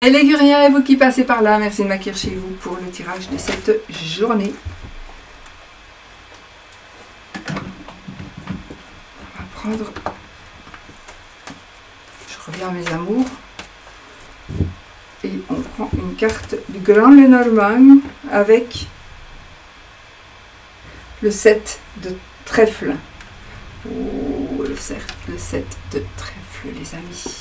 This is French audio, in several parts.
Et les Liguriens et vous qui passez par là, merci de m'accueillir chez vous pour le tirage de cette journée. On va prendre... Je reviens à mes amours. Et on prend une carte du Grand Lenormand avec le 7 de trèfle. Oh, le 7 de trèfle, les amis.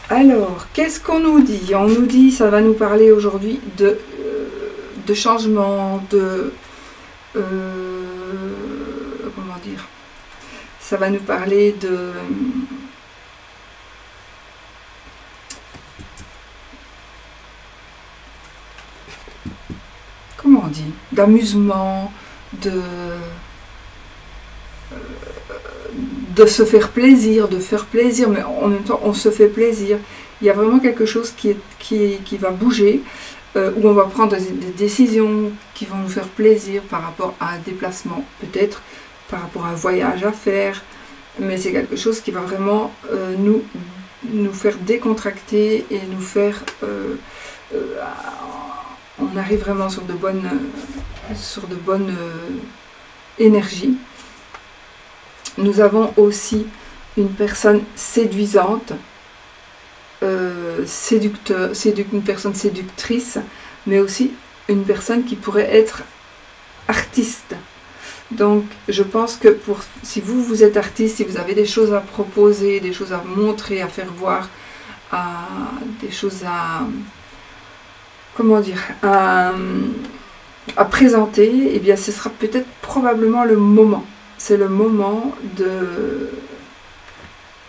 Alors, qu'est-ce qu'on nous dit? On nous dit, ça va nous parler aujourd'hui de changement, de... comment dire? Ça va nous parler de... Comment on dit? D'amusement, de se faire plaisir, mais en même temps on se fait plaisir. Il y a vraiment quelque chose qui va bouger, où on va prendre des décisions qui vont nous faire plaisir par rapport à un déplacement, peut-être par rapport à un voyage à faire, mais c'est quelque chose qui va vraiment nous faire décontracter et nous faire... on arrive vraiment sur de bonnes énergies. Nous avons aussi une personne séduisante, une personne séductrice, mais aussi une personne qui pourrait être artiste. Donc je pense que si vous êtes artiste, si vous avez des choses à proposer, des choses à montrer, à faire voir, des choses à... comment dire, à présenter, eh bien ce sera peut-être probablement le moment. C'est le moment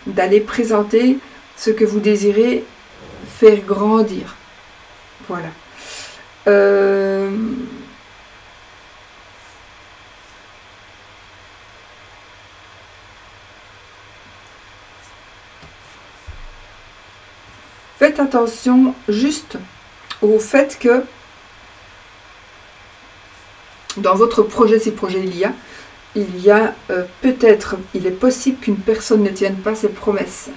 d'aller présenter ce que vous désirez faire grandir. Voilà. Faites attention juste au fait que dans votre projet, si projet il y a peut-être, il est possible qu'une personne ne tienne pas ses promesses.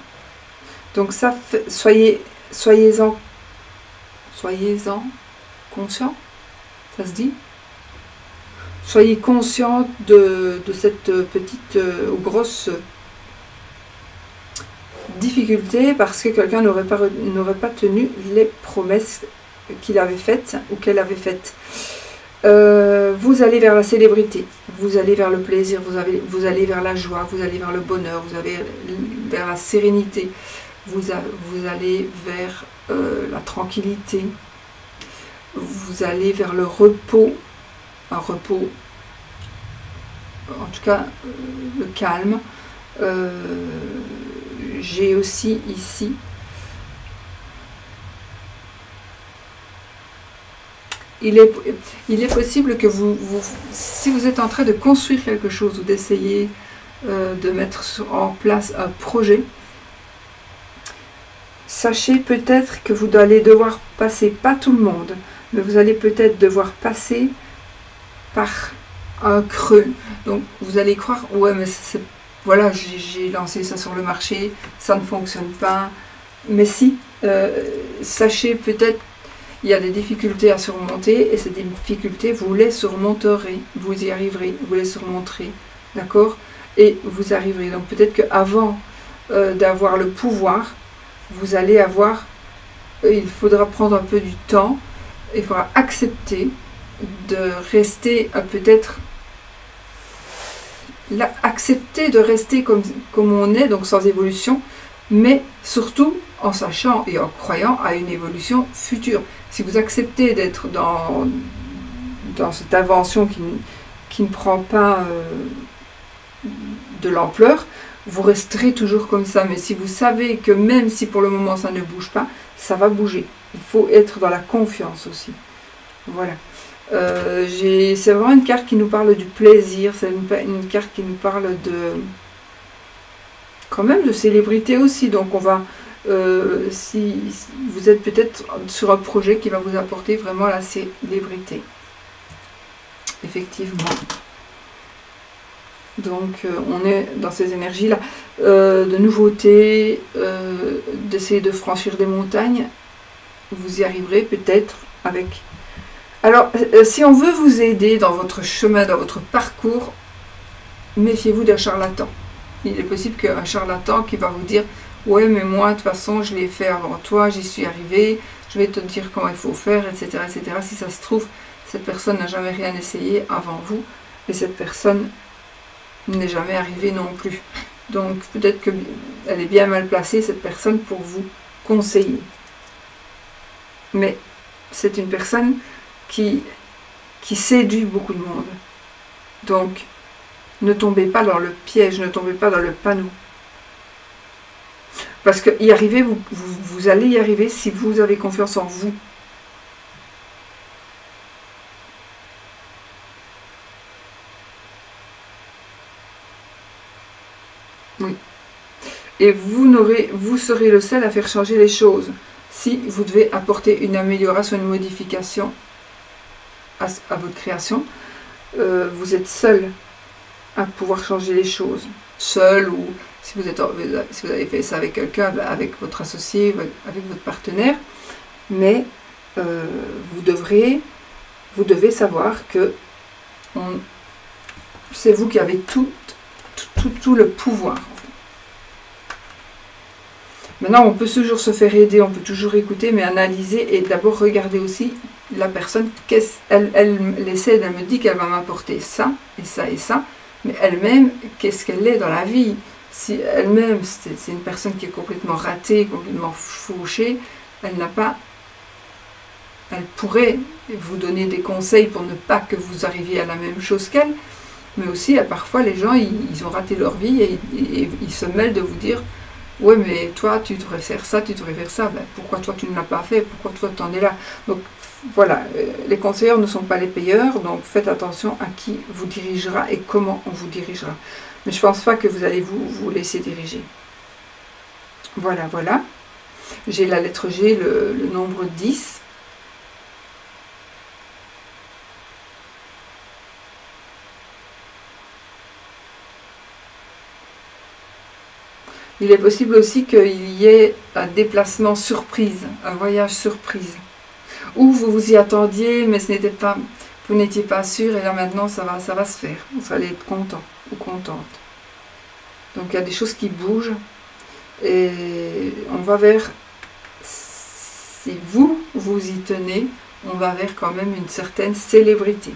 Donc ça, soyez-en conscient, ça se dit? Soyez conscient de cette petite ou grosse difficulté parce que quelqu'un n'aurait pas tenu les promesses qu'il avait faites ou qu'elle avait faites. Vous allez vers la célébrité, vous allez vers le plaisir, vous allez vers la joie, vous allez vers le bonheur, vous allez vers la sérénité, vous allez vers la tranquillité, vous allez vers le repos, un repos, en tout cas le calme. J'ai aussi ici il est possible que si vous êtes en train de construire quelque chose ou d'essayer de mettre en place un projet, sachez peut-être que vous allez devoir passer, pas tout le monde, mais vous allez peut-être devoir passer par un creux. Donc vous allez croire, ouais mais voilà, j'ai lancé ça sur le marché, ça ne fonctionne pas. Mais si, sachez peut-être il y a des difficultés à surmonter et ces difficultés, vous les surmonterez, vous y arriverez, vous les surmonterez, d'accord? Et vous arriverez. Donc peut-être qu'avant d'avoir le pouvoir, vous allez avoir, il faudra prendre un peu du temps, il faudra accepter de rester peut-être, accepter de rester comme on est, donc sans évolution, mais surtout en sachant et en croyant à une évolution future. Si vous acceptez d'être dans cette invention qui ne prend pas de l'ampleur, vous resterez toujours comme ça. Mais si vous savez que même si pour le moment ça ne bouge pas, ça va bouger. Il faut être dans la confiance aussi. Voilà. C'est vraiment une carte qui nous parle du plaisir. C'est une carte qui nous parle quand même de célébrité aussi. Donc on va... si vous êtes peut-être sur un projet qui va vous apporter vraiment la célébrité. Effectivement. Donc on est dans ces énergies-là de nouveauté, d'essayer de franchir des montagnes. vous y arriverez peut-être avec... Alors, si on veut vous aider dans votre chemin, dans votre parcours, méfiez-vous d'un charlatan. Il est possible qu'un charlatan qui va vous dire « Ouais, mais moi, de toute façon, je l'ai fait avant toi, j'y suis arrivé, je vais te dire comment il faut faire, etc. etc. » Si ça se trouve, cette personne n'a jamais rien essayé avant vous, et cette personne n'est jamais arrivée non plus. Donc, peut-être qu'elle est bien mal placée, cette personne, pour vous conseiller. Mais c'est une personne qui séduit beaucoup de monde. Donc, ne tombez pas dans le piège, ne tombez pas dans le panneau. Parce que y arriver, vous allez y arriver si vous avez confiance en vous. Oui. Et vous serez le seul à faire changer les choses. Si vous devez apporter une amélioration, une modification à votre création, vous êtes seul à pouvoir changer les choses. Seul, ou si vous avez fait ça avec quelqu'un, avec votre associé, avec votre partenaire. Mais vous devez savoir que c'est vous qui avez tout le pouvoir. Maintenant, on peut toujours se faire aider, on peut toujours écouter, mais analyser et d'abord regarder aussi la personne. Elle me dit qu'elle va m'apporter ça, et ça, et ça, mais elle-même, qu'est-ce qu'elle est dans la vie? Si elle-même, c'est une personne qui est complètement ratée, complètement fauchée, elle pourrait vous donner des conseils pour ne pas que vous arriviez à la même chose qu'elle, mais aussi, parfois, les gens, ils ont raté leur vie et ils se mêlent de vous dire « Ouais, mais toi, tu devrais faire ça, tu devrais faire ça. Ben, pourquoi toi, tu ne l'as pas fait? Pourquoi toi, tu en es là ?» Donc, voilà, les conseillers ne sont pas les payeurs, donc faites attention à qui vous dirigera et comment on vous dirigera. Mais je ne pense pas que vous allez vous laisser diriger. Voilà, voilà. J'ai la lettre G, le nombre 10. Il est possible aussi qu'il y ait un déplacement surprise, un voyage surprise. Ou vous vous y attendiez, mais vous n'étiez pas sûr, et là maintenant ça va se faire. Vous allez être content ou contente. Donc il y a des choses qui bougent, et on va vers, si vous y tenez, on va vers quand même une certaine célébrité.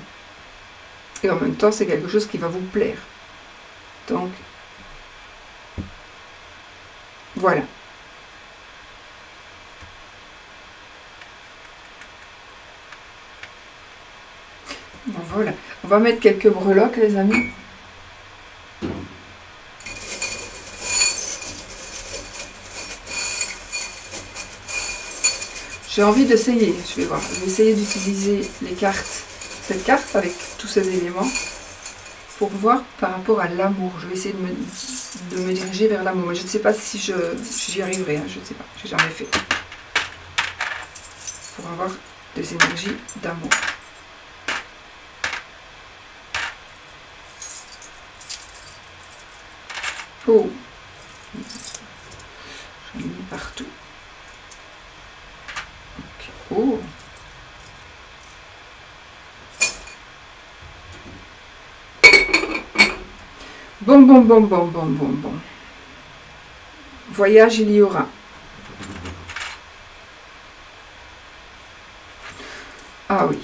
Et en même temps, c'est quelque chose qui va vous plaire. Donc, voilà. Bon, voilà. On va mettre quelques breloques, les amis. J'ai envie d'essayer, je vais voir. Je vais essayer d'utiliser cette carte avec tous ces éléments pour voir par rapport à l'amour. Je vais essayer de me diriger vers l'amour. Mais je ne sais pas si j'y arriverai. Hein, je ne sais pas. Je n'ai jamais fait. Pour avoir des énergies d'amour. Oh, j'en ai mis partout. Okay. Oh. Bon. Voyage, il y aura. Ah oui.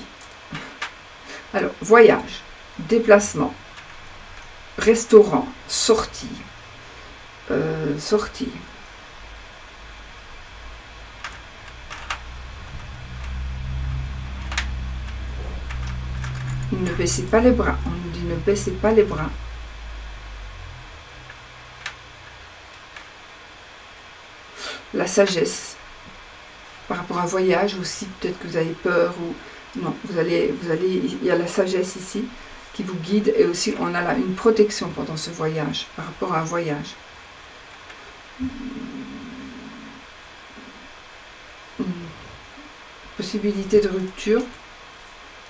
Alors, voyage, déplacement, restaurant, sortie. Ne baissez pas les bras. On nous dit ne baissez pas les bras. La sagesse. Par rapport à un voyage aussi, peut-être que vous avez peur ou non, il y a la sagesse ici qui vous guide, et aussi on a là une protection pendant ce voyage, par rapport à un voyage. Possibilité de rupture.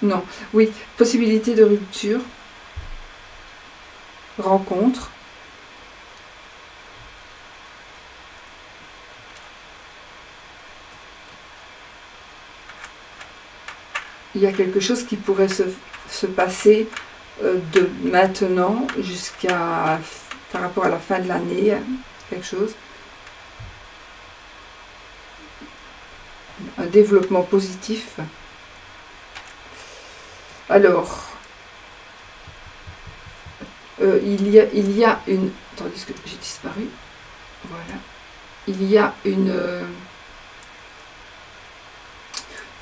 Non, oui, possibilité de rupture. Rencontre. il y a quelque chose qui pourrait se passer de maintenant jusqu'à par rapport à la fin de l'année, quelque chose. Un développement positif. Alors, il y a une... Tandis que j'ai disparu. Voilà. Il y a une...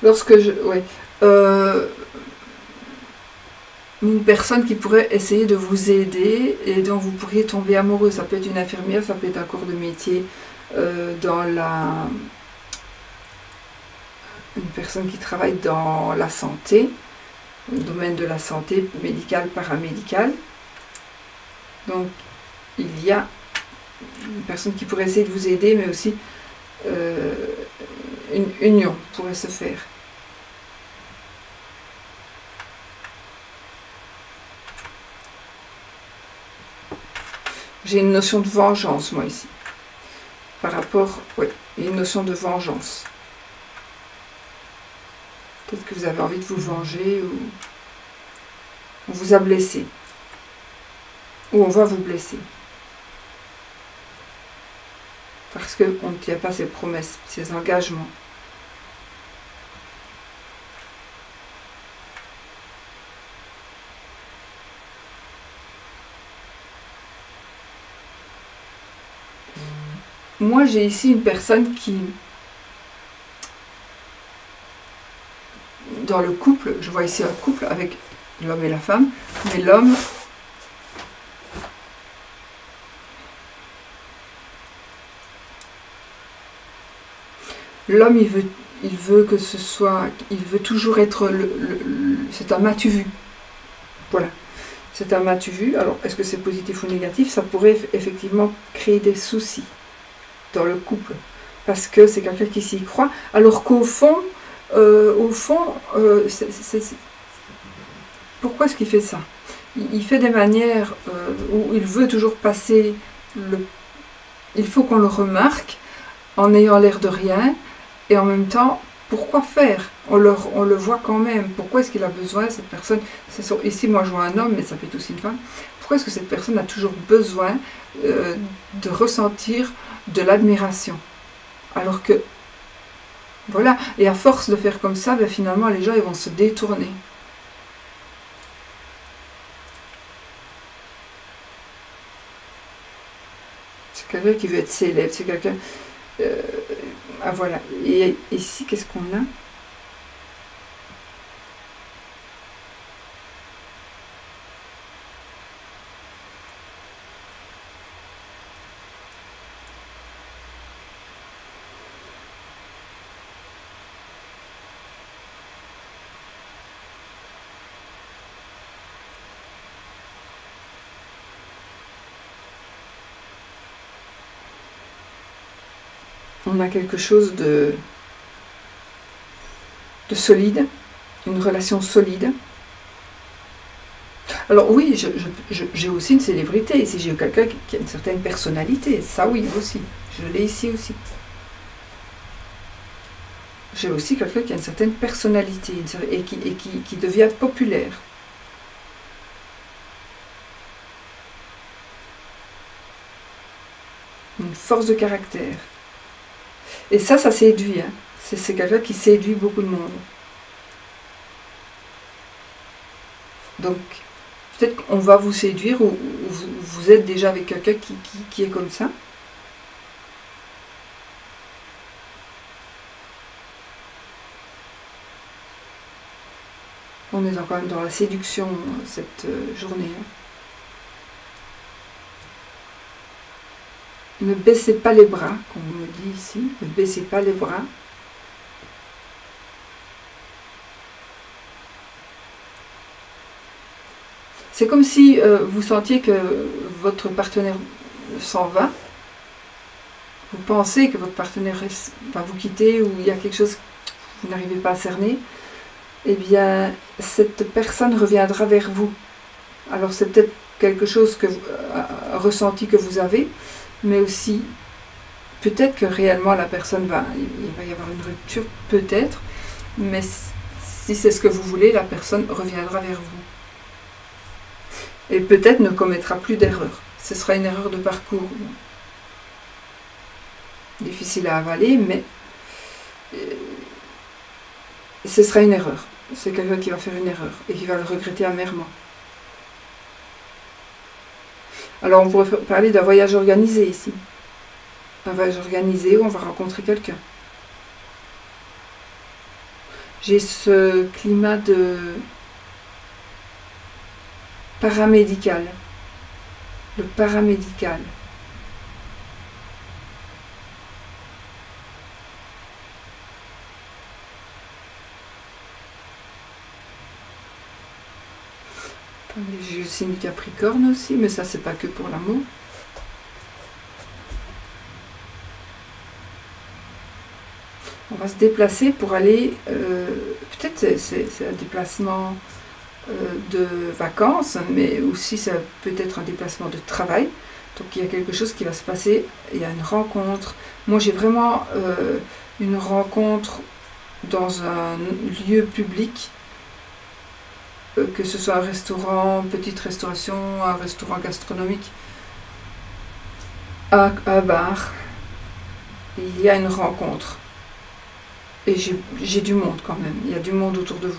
lorsque je... Ouais. Une personne qui pourrait essayer de vous aider et dont vous pourriez tomber amoureux. Ça peut être une infirmière, ça peut être un corps de métier dans la... Une personne qui travaille dans la santé, le domaine de la santé, médicale, paramédicale. Donc, il y a une personne qui pourrait essayer de vous aider, mais aussi une union pourrait se faire. J'ai une notion de vengeance, moi, ici. Par rapport... Oui, une notion de vengeance. Peut-être que vous avez envie de vous venger ou on vous a blessé. Ou on va vous blesser. Parce qu'on ne tient pas ses promesses, ses engagements. Moi, j'ai ici une personne qui... Dans le couple, je vois ici un couple avec l'homme et la femme, mais l'homme... L'homme, il veut que ce soit... Il veut toujours être... c'est un m'as-tu vu. Voilà. C'est un m'as-tu vu. Alors, est-ce que c'est positif ou négatif? Ça pourrait effectivement créer des soucis dans le couple. Parce que c'est quelqu'un qui s'y croit. Alors qu'au fond... pourquoi est-ce qu'il fait ça? Il fait des manières où il veut toujours passer il faut qu'on le remarque en ayant l'air de rien, et en même temps, pourquoi faire? On le voit quand même. Pourquoi est-ce qu'il a besoin, cette personne? Ici, moi, je vois un homme, mais ça peut être aussi une femme. Pourquoi est-ce que cette personne a toujours besoin de ressentir de l'admiration? Alors que voilà, et à force de faire comme ça, ben finalement les gens ils vont se détourner. C'est quelqu'un qui veut être célèbre, c'est quelqu'un... ah voilà, et ici qu'est-ce qu'on a? On a quelque chose de solide, une relation solide. Alors oui, j'ai aussi une célébrité ici, j'ai quelqu'un qui a une certaine personnalité, ça oui aussi, je l'ai ici aussi. J'ai aussi quelqu'un qui a une certaine personnalité et qui devient populaire. Une force de caractère. Et ça séduit. Hein. C'est quelqu'un qui séduit beaucoup de monde. Donc, peut-être qu'on va vous séduire ou vous êtes déjà avec quelqu'un qui est comme ça. On est quand même dans la séduction cette journée. Hein. Ne baissez pas les bras, comme on me dit ici. Ne baissez pas les bras. C'est comme si vous sentiez que votre partenaire s'en va. Vous pensez que votre partenaire va vous quitter ou il y a quelque chose que vous n'arrivez pas à cerner. Eh bien, cette personne reviendra vers vous. Alors c'est peut-être quelque chose un ressenti que vous avez, mais aussi peut-être que réellement la personne il va y avoir une rupture, peut-être, mais Si c'est ce que vous voulez, la personne reviendra vers vous. Et peut-être ne commettra plus d'erreur. Ce sera une erreur de parcours. Difficile à avaler, mais ce sera une erreur. C'est quelqu'un qui va faire une erreur et qui va le regretter amèrement. Alors on pourrait parler d'un voyage organisé ici. Un voyage organisé où on va rencontrer quelqu'un. J'ai ce climat de paramédical. Le paramédical. J'ai le signe Capricorne aussi, mais ça c'est pas que pour l'amour. On va se déplacer pour aller, peut-être c'est un déplacement de vacances, mais aussi ça peut être un déplacement de travail. Donc il y a quelque chose qui va se passer, il y a une rencontre. Moi j'ai vraiment une rencontre dans un lieu public, que ce soit un restaurant, petite restauration, un restaurant gastronomique, un bar. Il y a une rencontre. Et j'ai du monde quand même. Il y a du monde autour de vous.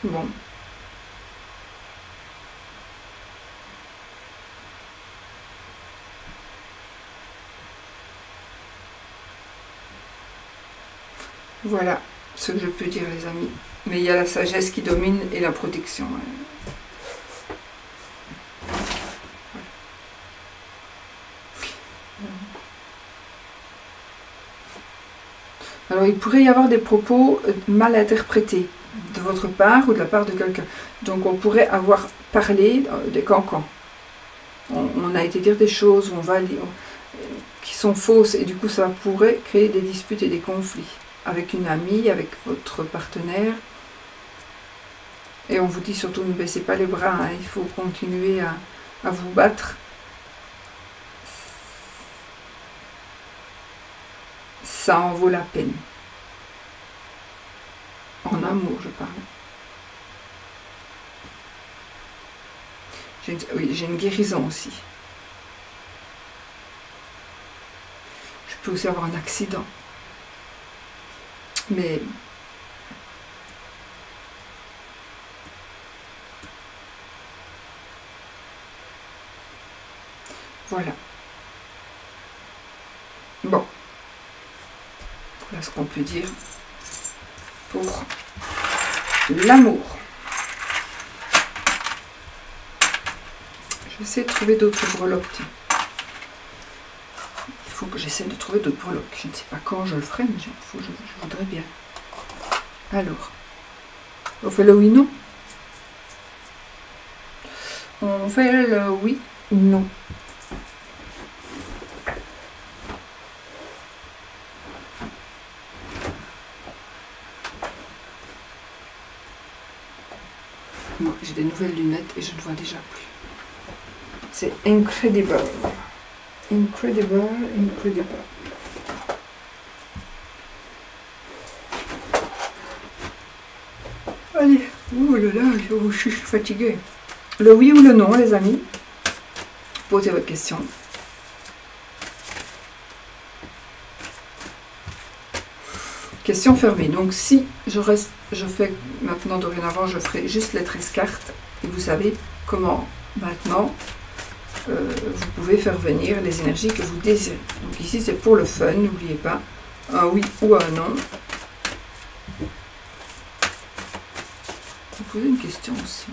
Bon. Voilà ce que je peux dire, les amis. Mais il y a la sagesse qui domine et la protection. Alors, il pourrait y avoir des propos mal interprétés de votre part ou de la part de quelqu'un. Donc, on pourrait avoir parlé des cancans. On a été dire des choses qui sont fausses et du coup, ça pourrait créer des disputes et des conflits avec une amie, avec votre partenaire. Et on vous dit surtout, ne baissez pas les bras, hein, il faut continuer à vous battre. Ça en vaut la peine. En amour, je parle. J'ai une guérison aussi. Je peux aussi avoir un accident. Mais voilà. Bon. Voilà ce qu'on peut dire pour l'amour. Je vais essayer de trouver d'autres breloques. Il faut que j'essaie de trouver d'autres breloques. Je ne sais pas quand je le ferai, mais je voudrais bien. Alors, on fait le oui, non. On fait le oui, non. Moi, j'ai des nouvelles lunettes et je ne vois déjà plus. C'est incredible. Incredible, incredible. Allez, ouh là là, je suis fatiguée. Le oui ou le non, les amis. Posez votre question. Question fermée. Donc si je fais maintenant dorénavant, je ferai juste les 13 cartes. Et vous savez comment maintenant vous pouvez faire venir les énergies que vous désirez. Donc ici c'est pour le fun, n'oubliez pas, un oui ou un non. Vous posez une question aussi.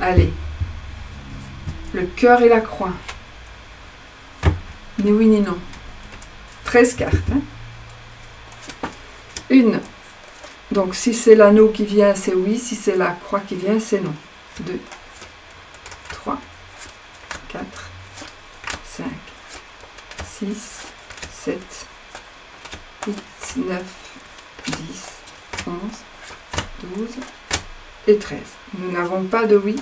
Allez, le cœur et la croix. Ni oui ni non. 13 cartes. Hein. Une. Donc si c'est l'anneau qui vient, c'est oui. Si c'est la croix qui vient, c'est non. 2, 3, 4, 5, 6, 7, 8, 9, 10, 11, 12 et 13. Nous n'avons pas de oui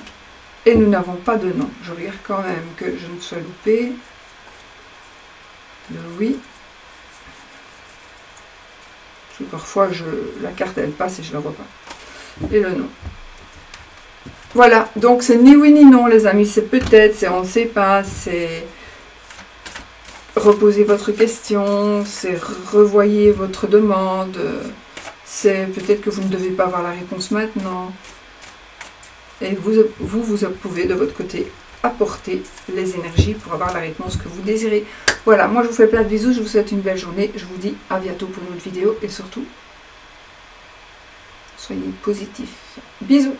et nous n'avons pas de non. Je regarde quand même que je ne sois loupée. Le oui. Parce que parfois, la carte, elle passe et je ne la vois pas. Et le non. Voilà, donc c'est ni oui ni non, les amis. C'est peut-être, c'est on ne sait pas, c'est reposer votre question, c'est revoyer votre demande, c'est peut-être que vous ne devez pas avoir la réponse maintenant. Et vous pouvez de votre côté apporter les énergies pour avoir la réponse que vous désirez. Voilà, moi je vous fais plein de bisous, je vous souhaite une belle journée, je vous dis à bientôt pour une autre vidéo et surtout, soyez positifs. Bisous.